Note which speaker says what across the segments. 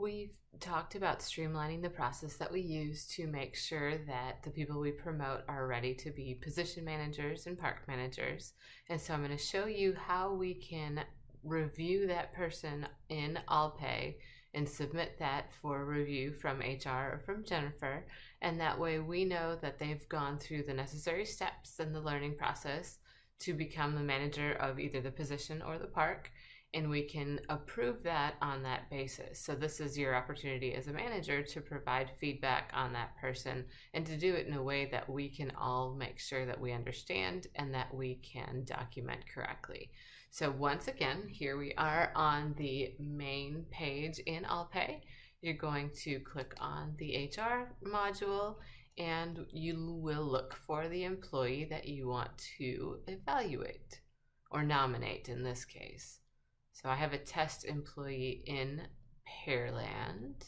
Speaker 1: we've talked about streamlining the process that we use to make sure that the people we promote are ready to be position managers and park managers. And so I'm going to show you how we can review that person in AllPay and submit that for review from HR or from Jennifer. And that way we know that they've gone through the necessary steps in the learning process to become the manager of either the position or the park. And we can approve that on that basis. So this is your opportunity as a manager to provide feedback on that person and to do it in a way that we can all make sure that we understand and that we can document correctly. So once again, here we are on the main page in AllPay. You're going to click on the HR module and you will look for the employee that you want to evaluate or nominate in this case. So I have a test employee in Pearland,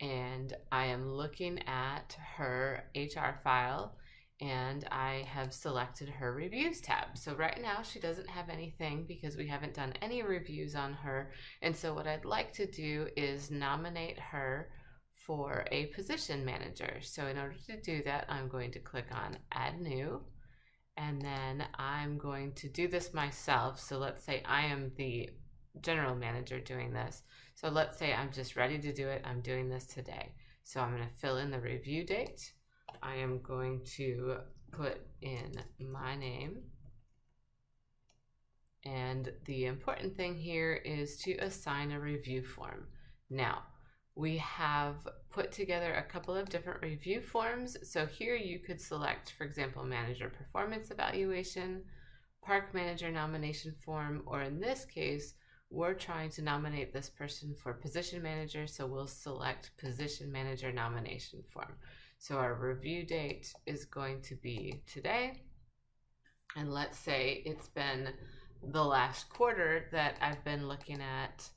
Speaker 1: and I am looking at her HR file, and I have selected her reviews tab. So right now she doesn't have anything because we haven't done any reviews on her. And so what I'd like to do is nominate her for a position manager. So in order to do that, I'm going to click on Add New. And then I'm going to do this myself. So let's say I am the general manager doing this. So let's say I'm just ready to do it. I'm doing this today. So I'm going to fill in the review date. I am going to put in my name. And the important thing here is to assign a review form. Now, we have put together a couple of different review forms. So here you could select, for example, manager performance evaluation, park manager nomination form, or in this case, we're trying to nominate this person for position manager. So we'll select position manager nomination form. So our review date is going to be today. And let's say it's been the last quarter that I've been looking at,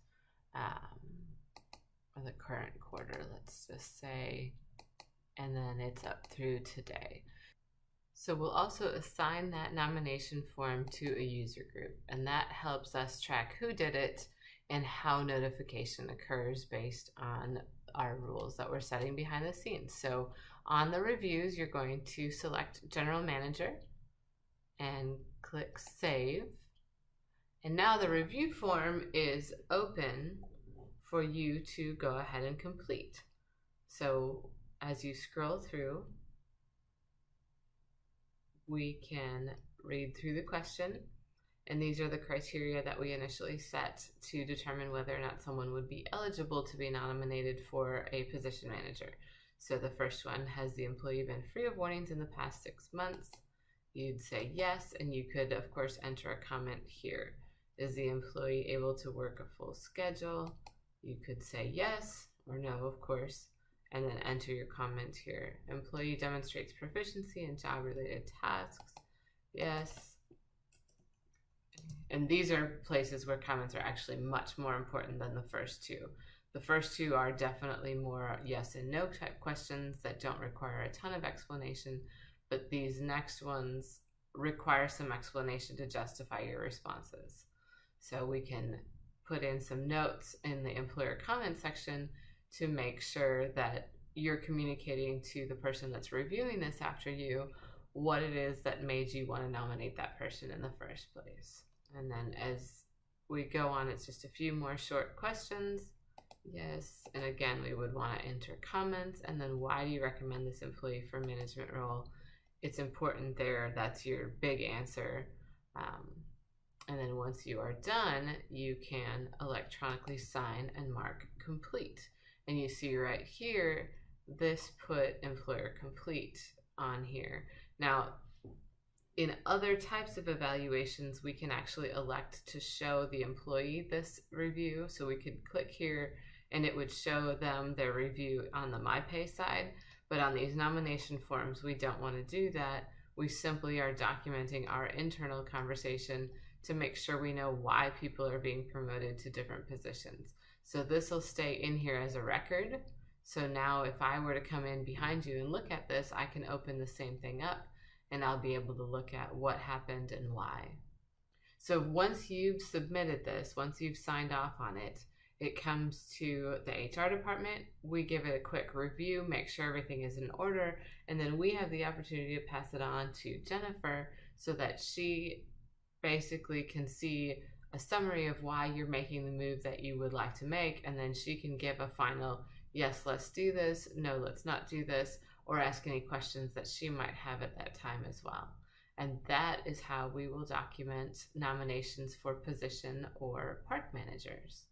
Speaker 1: or the current quarter, let's just say, and then it's up through today. So we'll also assign that nomination form to a user group, and that helps us track who did it and how notification occurs based on our rules that we're setting behind the scenes. So on the reviews, you're going to select General Manager and click Save. And now the review form is open for you to go ahead and complete. So as you scroll through, we can read through the question, and these are the criteria that we initially set to determine whether or not someone would be eligible to be nominated for a position manager. So the first one, has the employee been free of warnings in the past 6 months? You'd say yes, and you could of course enter a comment here. Is the employee able to work a full schedule? You could say yes or no, of course, and then enter your comment here. Employee demonstrates proficiency in job-related tasks. Yes. And these are places where comments are actually much more important than the first two. The first two are definitely more yes and no type questions that don't require a ton of explanation, but these next ones require some explanation to justify your responses. So we can put in some notes in the employer comment section to make sure that you're communicating to the person that's reviewing this after you what it is that made you want to nominate that person in the first place. And then as we go on, it's just a few more short questions. Yes, and again, we would want to enter comments, and then why do you recommend this employee for management role? It's important there, that's your big answer. And then once you are done, you can electronically sign and mark complete. And you see right here, this put employer complete on here. Now, in other types of evaluations, we can actually elect to show the employee this review. So we could click here and it would show them their review on the MyPay side. But on these nomination forms, we don't want to do that. We simply are documenting our internal conversation to make sure we know why people are being promoted to different positions. So this will stay in here as a record. So now if I were to come in behind you and look at this, I can open the same thing up and I'll be able to look at what happened and why. So once you've submitted this, once you've signed off on it, it comes to the HR department, we give it a quick review, make sure everything is in order, and then we have the opportunity to pass it on to Jennifer so that she basically can see a summary of why you're making the move that you would like to make, and then she can give a final, yes, let's do this, no, let's not do this, or ask any questions that she might have at that time as well. And that is how we will document nominations for position or park managers.